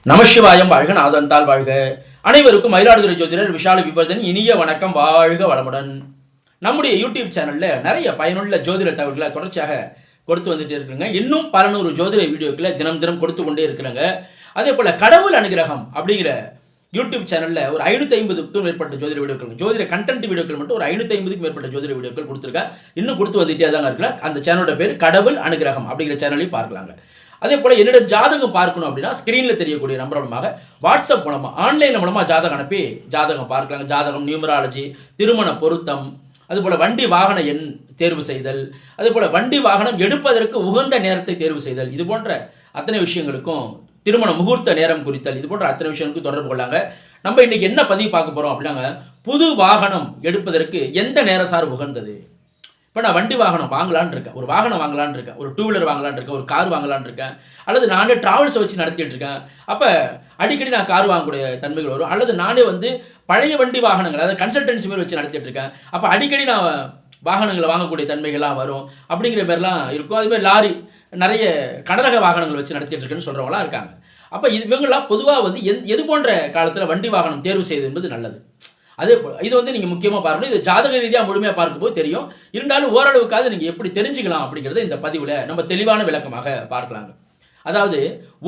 நமசிவாயம் வாழ்க நாதந்தால் வாழ்க. அனைவருக்கும் மயிலாடுதுறை ஜோதிடர் விஷால விபதன் இனிய வணக்கம். வாழ்க வளமுடன். நம்முடைய யூடியூப் சேனல்ல நிறைய பயனுள்ள ஜோதிட தகவல்களை தொடர்ச்சியாக கொடுத்து வந்துட்டே இருக்குங்க. இன்னும் பல நூறு ஜோதிட வீடியோக்களை தினம் தினம் கொடுத்து கொண்டே இருக்கிறாங்க. அதே போல கடவுள் அனுகிரகம் அப்படிங்கிற யூடியூப் சேனல்ல ஒரு 550க்கும் மேற்பட்ட ஜோதிட வீடியோக்கள், ஜோதிட கண்டென்ட் வீடியோக்கள் மட்டும் ஒரு 550க்கும் மேற்பட்ட ஜோதிட வீடியோக்கள் கொடுத்துருக்கேன். இன்னும் கொடுத்து வந்துட்டே தாங்க இருக்கலாம். அந்த சேனலோட பேர் கடவுள் அனுகிரகம் அப்படிங்கிற சேனலையும் பார்க்கலாங்க. அதே போல என்னோட ஜாதகம் பார்க்கணும் அப்படின்னா ஸ்கிரீனில் தெரியக்கூடிய நம்பர் மூலமாக வாட்ஸ்அப் மூலமாக ஆன்லைன் மூலமாக ஜாதகம் அனுப்பி ஜாதகம் பார்க்கலாங்க. ஜாதகம், நியூமராலஜி, திருமண பொருத்தம், அதுபோல் வண்டி வாகன எண் தேர்வு செய்தல், அதுபோல் வண்டி வாகனம் எடுப்பதற்கு உகந்த நேரத்தை தேர்வு செய்தல், இது போன்ற அத்தனை விஷயங்களுக்கும், திருமண முகூர்த்த நேரம் குறித்தல், இது போன்ற அத்தனை விஷயங்களுக்கும் தொடர்பு கொள்ளாங்க. நம்ம இன்னைக்கு என்ன பதிவு பார்க்க போகிறோம் அப்படின்னாங்க, புது வாகனம் எடுப்பதற்கு எந்த நேரம் சார் உகந்தது? இப்போ நான் வண்டி வாகனம் வாங்கலான்னு இருக்கேன், ஒரு வாகனம் வாங்கலான்னு இருக்கேன், ஒரு டூ வீலர் வாங்கலான்னு இருக்கேன், ஒரு கார் வாங்கலான்னு இருக்கேன், அல்லது நானே டிராவல்ஸை வச்சு நடத்திட்டு இருக்கேன். அப்போ அடிக்கடி நான் கார் வாங்கக்கூடிய தன்மைகள் வரும். அல்லது நானே பழைய வண்டி வாகனங்கள், அதாவது கன்சல்டன்சி மாதிரி வச்சு நடத்திட்டு இருக்கேன். அப்போ அடிக்கடி நான் வாகனங்களை வாங்கக்கூடிய தன்மைகள்லாம் வரும். அப்படிங்கிற மாதிரிலாம் இருக்கும். அதுமாதிரி லாரி, நிறைய கனரக வாகனங்கள் வச்சு நடத்திட்டு இருக்கேன்னு சொல்கிறவங்களாம் இருக்காங்க. அப்போ இவங்கெல்லாம் பொதுவாக எது போன்ற காலத்தில் வண்டி வாகனம் தேர்வு செய்வது என்பது நல்லது. அதே இது நீங்கள் முக்கியமாக பார்க்கணும். இது ஜாதக ரீதியாக முழுமையாக பார்க்கும்போது தெரியும். இருந்தாலும் ஓரளவுக்காவது நீங்கள் எப்படி தெரிஞ்சுக்கலாம் அப்படிங்கிறத இந்த பதிவில் நம்ம தெளிவான விளக்கமாக பார்க்கலாங்க. அதாவது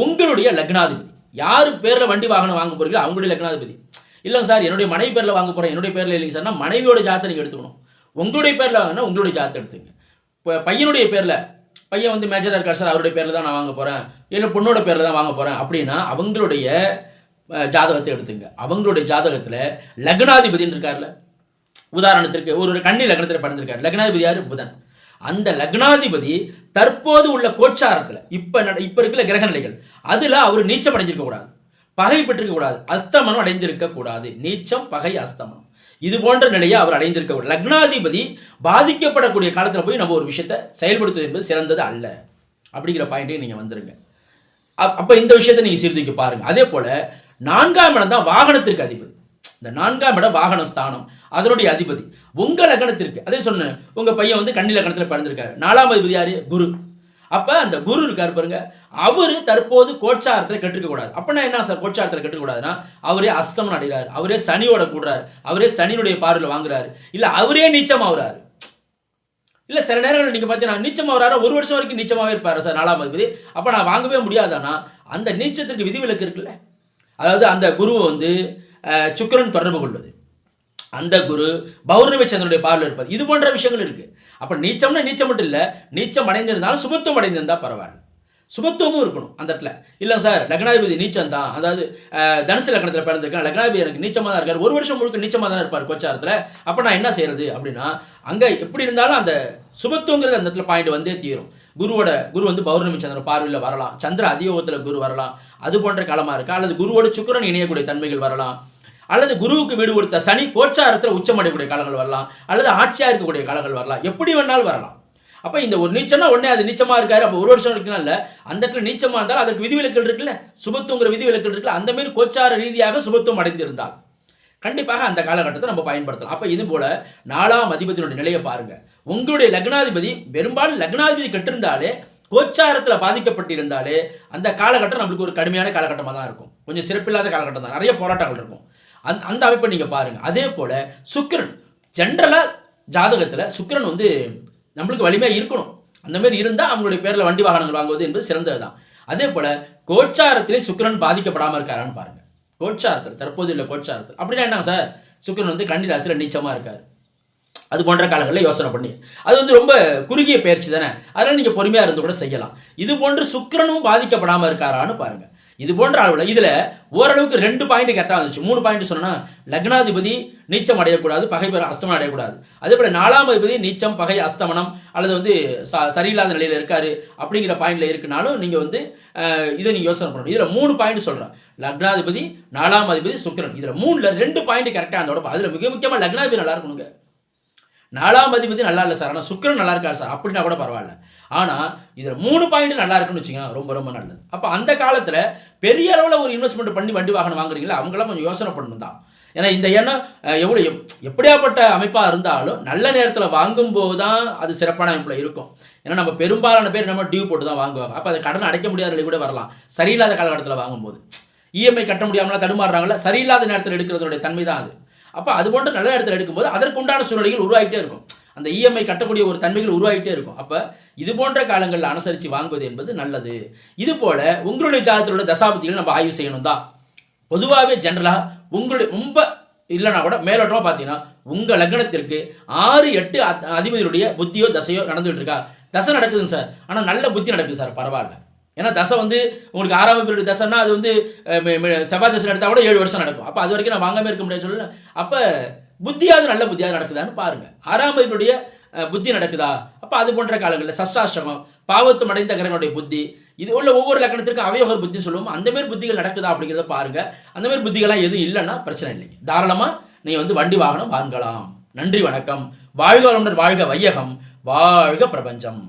உங்களுடைய லக்னாதிபதி யார் பேரில் வண்டி வாகனம் வாங்க போகிறீங்களோ அவங்களுடைய லக்னாதிபதி. இல்லைங்க சார் என்னுடைய மனைவி பேரில் வாங்க போகிறேன், என்னுடைய பேரில் இல்லைங்க சார்னா மனைவியோட ஜாதத்தை நீங்கள் எடுத்துக்கணும். உங்களுடைய பேரில் வாங்கினா உங்களுடைய ஜாதத்தை எடுத்துங்க. இப்போ பையனுடைய பேரில், பையன் மேஜராக இருக்கார் சார், அவருடைய பேரில் தான் நான் வாங்க போகிறேன், இல்லை பொண்ணோட பேரில் தான் வாங்க போகிறேன் அப்படின்னா அவங்களுடைய ஜாதகத்தை எடுத்துங்க. அவங்களுடைய ஜாதகத்தில் லக்னாதிபதினு இருக்கார்ல, உதாரணத்திற்கு ஒரு கன்னி லக்னத்தில் பறந்திருக்காரு. லக்னாதிபதி யார்? புதன். அந்த லக்னாதிபதி தற்போது உள்ள கோச்சாரத்தில் இப்போ இருக்கிற கிரக நிலைகள் அதில் அவர் நீச்சம் அடைஞ்சிருக்க கூடாது, பகை பெற்றிருக்க கூடாது, அஸ்தமனம் அடைந்திருக்க கூடாது. நீச்சம், பகை, அஸ்தமனம் இது போன்ற நிலையை அவர் அடைந்திருக்க கூடாது. லக்னாதிபதி பாதிக்கப்படக்கூடிய காலத்தில் போய் நம்ம ஒரு விஷயத்தை செயல்படுத்துவது என்பது சிறந்தது அல்ல அப்படிங்கிற பாயிண்ட்டையும் நீங்கள் வந்துருங்க. அப்போ இந்த விஷயத்தை நீங்கள் சீர்தூக்கி பாருங்க. அதே போல 4ஆம் இடம் தான் வாகனத்திற்கு அதிபதி. இந்த 4ஆம் இடம் வாகன ஸ்தானம், அதனுடைய அதிபதி உங்க லக்னத்திற்கு. அதே சொன்னேன், உங்க பையன் கன்னி லக்னத்தில் பிறந்திருக்காரு. 4ஆம் அதிபதி யாரு? குரு. அப்ப அந்த குரு இருக்காரு பாருங்க, அவரு தற்போது கோச்சாரத்தில் கெட்டுக்க கூடாது. அப்படின்னா என்ன சார் கோச்சாரத்தில் கெட்டுக்க கூடாதுன்னா, அவரே அஸ்தமனம் அடைகிறார், அவரே சனியோட கூடுறாரு, அவரே சனியுடைய பார்வையில் வாங்குறாரு, இல்ல அவரே நீச்சம் ஆகுறாரு. இல்லை சில நேரங்கள் நீங்கள் பார்த்தீங்கன்னா நீச்சமாக வராரு, ஒரு வருஷம் வரைக்கும் நீச்சமாகவே இருப்பார் சார் 4ஆம் அதிபதி. அப்போ நான் வாங்கவே முடியாதானா? அந்த நீச்சத்திற்கு விதிவிலக்கு இருக்குல்ல. அதாவது அந்த குருவை சுக்கிரன் தொடர்பு கொள்வது, அந்த குரு பௌர்ணமி சந்திரனுடைய பார்வையில் இருப்பது, இது போன்ற விஷயங்கள் இருக்கு. அப்போ நீச்சம்னா நீச்சம் மட்டும் இல்லை, நீச்சம் அடைந்திருந்தாலும் சுபத்துவம் அடைந்திருந்தால் பரவாயில்ல, சுபத்துவமும் இருக்கணும் அந்த இடத்துல. இல்லை சார் லக்னாதிபதி நீச்சம் தான், அதாவது தனுசு லக்னத்தில் பிறந்திருக்கேன், லக்னாதிபதி எனக்கு நீச்சமாக தான் இருக்கார், ஒரு வருஷம் முழுக்க நீச்சமாக தான் இருப்பார் கோச்சாரத்தில், அப்போ நான் என்ன செய்யறது அப்படின்னா, அங்கே எப்படி இருந்தாலும் அந்த சுபத்துவங்கிறது அந்த இடத்துல பாயிண்ட் வந்தே தீரும். குரு பௌர்ணமி சந்திரன் பார்வையில் வரலாம், சந்திர அதியோகத்தில் குரு வரலாம், அது போன்ற காலமாக இருக்கா, அல்லது குருவோட சுக்கிரன் இணையக்கூடிய தன்மைகள் வரலாம், அல்லது குருவுக்கு வீடு கொடுத்த சனி கோச்சாரத்தில் உச்சமடையக்கூடிய காலங்கள் வரலாம், அல்லது ஆட்சியாக இருக்கக்கூடிய காலங்கள் வரலாம், எப்படி வேணாலும் வரலாம். அப்போ இந்த ஒரு நீச்சம்னா உடனே அது நீச்சமாக இருக்காரு, அப்போ ஒரு வருஷம் இருக்குன்னா இல்லை, அந்த இடத்துல நீச்சமாக இருந்தால் அதற்கு விதிவிலக்கல் இருக்குல்ல, சுபத்துவங்கிற விதிவிலக்கல் இருக்குல்ல, அந்த மாதிரி கோச்சார ரீதியாக சுபத்துவம் அடைந்திருந்தால் கண்டிப்பாக அந்த காலகட்டத்தை நம்ம பயன்படுத்தலாம். அப்போ இது போல 4ஆம் அதிபதியினுடைய நிலையை பாருங்க. உங்களுடைய லக்னாதிபதி பெரும்பாலும் லக்னாதிபதி கெட்டிருந்தாலே, கோச்சாரத்தில் பாதிக்கப்பட்டிருந்தாலே அந்த காலகட்டம் நம்மளுக்கு ஒரு கடுமையான காலகட்டமாக தான் இருக்கும், கொஞ்சம் சிறப்பில்லாத காலகட்டம் தான், நிறைய போராட்டங்கள் இருக்கும். அந்த அமைப்பை நீங்கள் பாருங்க. அதே போல சுக்கிரன் ஜென்ரலாக ஜாதகத்தில் சுக்கிரன் நம்மளுக்கு வலிமையாக இருக்கணும். அந்த மாதிரி இருந்தால் அவங்களுடைய பேரில் வண்டி வாகனங்கள் வாங்குவது என்பது சிறந்தது தான். அதே போல கோச்சாரத்திலே சுக்கிரன் பாதிக்கப்படாமல் இருக்காரான்னு பாருங்க. கோச்சாரத்தில் தற்போது உள்ள கோச்சாரத்தில் அப்படின்னா என்ன சார், சுக்கிரன் கன்னி ராசியில் நீச்சமாக இருக்கார், அது போன்ற காலங்களில் யோசனை பண்ணி, அது ரொம்ப குறுகிய பயிற்சி தானே, அதனால் நீங்கள் பொறுமையாக இருந்து கூட செய்யலாம். இது போன்று சுக்கிரனும் பாதிக்கப்படாமல் இருக்காரான்னு பாருங்க. இது போன்ற அளவில் இதில் ஓரளவுக்கு 2 பாயிண்ட் கரெக்டாக வந்துச்சு. 3 பாயிண்ட் சொன்னால் லக்னாதிபதி நீச்சம் அடையக்கூடாது, பகை அஸ்தமனம் அடையக்கூடாது. அதே போல் 4ஆம் அதிபதி நீச்சம், பகை, அஸ்தமனம் அல்லது சரியில்லாத நிலையில் இருக்காரு அப்படிங்கிற பாயிண்டில் இருக்குனாலும் நீங்கள் இதை நீங்கள் யோசனை பண்ணணும். இதில் 3 பாயிண்ட் சொல்கிறேன். லக்னாதிபதி, 4ஆம் அதிபதி, சுக்கிரன், இதில் 3ல் 2 பாயிண்ட் கரெக்டாக இருந்தோட அதில் மிக முக்கியமாக லக்னாதிபதி நல்லா இருக்கணுங்க. 4ஆம் அதிபதி நல்லா இல்லை சார், ஆனால் சுக்கிரன் நல்லா இருக்காரு சார் அப்படின்னா கூட பரவாயில்ல. ஆனால் இதில் 3 பாயிண்ட் நல்லா இருக்குன்னு வச்சுக்கோங்க, ரொம்ப ரொம்ப நல்லது. அப்போ அந்த காலத்தில் பெரிய அளவில் ஒரு இன்வெஸ்ட்மெண்ட் பண்ணி வண்டி வாகனம் வாங்குறீங்களா, அவங்களாம் கொஞ்சம் யோசனை பண்ணணும் தான். ஏன்னா இந்த எண்ணம் எப்படியாப்பட்ட அமைப்பாக இருந்தாலும் நல்ல நேரத்தில் வாங்கும்போது தான் அது சிறப்பான அமைப்பில் இருக்கும். ஏன்னா நம்ம பெரும்பாலான பேர் நம்ம டியூ போட்டு தான் வாங்குவாங்க. அப்போ அதை கடன் அடைக்க முடியாத நிலை கூட வரலாம் சரியில்லாத காலகட்டத்தில் வாங்கும்போது. இஎம்ஐ கட்ட முடியாமலாம் தடுமாறுறாங்களா, சரியில்லாத நேரத்தில் எடுக்கிறதுடைய தன்மை தான் அது. அப்போ அது போன்ற நல்ல நேரத்தில் எடுக்கும்போது அதற்குண்டான சூழ்நிலைகள் உருவாகிட்டே இருக்கும். அந்த இஎம்ஐ கட்டக்கூடிய ஒரு தன்மைகள் உருவாகிட்டே இருக்கும். அப்போ இது போன்ற காலங்களில் அனுசரித்து வாங்குவது என்பது நல்லது. இது போல உங்களுடைய ஜாதகத்தில் உள்ள தசாபதிகளை நம்ம ஆய்வு செய்யணும் தான். பொதுவாகவே ஜென்ரலாக உங்களுடைய ரொம்ப இல்லைனா கூட மேலோட்டமாக பார்த்தீங்கன்னா உங்கள் லக்னத்திற்கு 6, 8 அதிபதியுடைய புத்தியோ தசையோ நடந்துகிட்டு இருக்கா. தசை நடக்குதுங்க சார், ஆனால் நல்ல புத்தி நடக்குது சார், பரவாயில்ல. ஏன்னா தசை வந்து உங்களுக்கு 6ஆம் பீரியட் தசைன்னா அது வந்து செவ்வாய் தசை எடுத்தால் கூட 7 வருஷம் நடக்கும். அப்போ அது வரைக்கும் நான் வாங்காமல் இருக்க முடியாது சொல்லல. அப்போ புத்தியாவது நல்ல புத்தியாவது நடக்குதான்னு பாருங்கள். 6ஆம் பீரியடுடைய புத்தி நடக்குதா. அப்போ அது போன்ற காலங்களில் சஷ்டாஷ்டமம் பாவத்தும் அடைந்த கிரகனுடைய புத்தி இது உள்ள ஒவ்வொரு லக்கணத்திற்கும் அவயோகர் புத்தின்னு சொல்லுவோம். அந்தமாரி புத்திகள் நடக்குதா அப்படிங்கிறத பாருங்கள். அந்தமாரி புத்திகள்லாம் எதுவும் இல்லைன்னா பிரச்சனை இல்லைங்க, தாராளமாக நீங்கள் வந்து வண்டி வாகனம் வாங்கலாம். நன்றி, வணக்கம். வாழ்க வளமுடன், வாழ்க வையகம், வாழ்க பிரபஞ்சம்.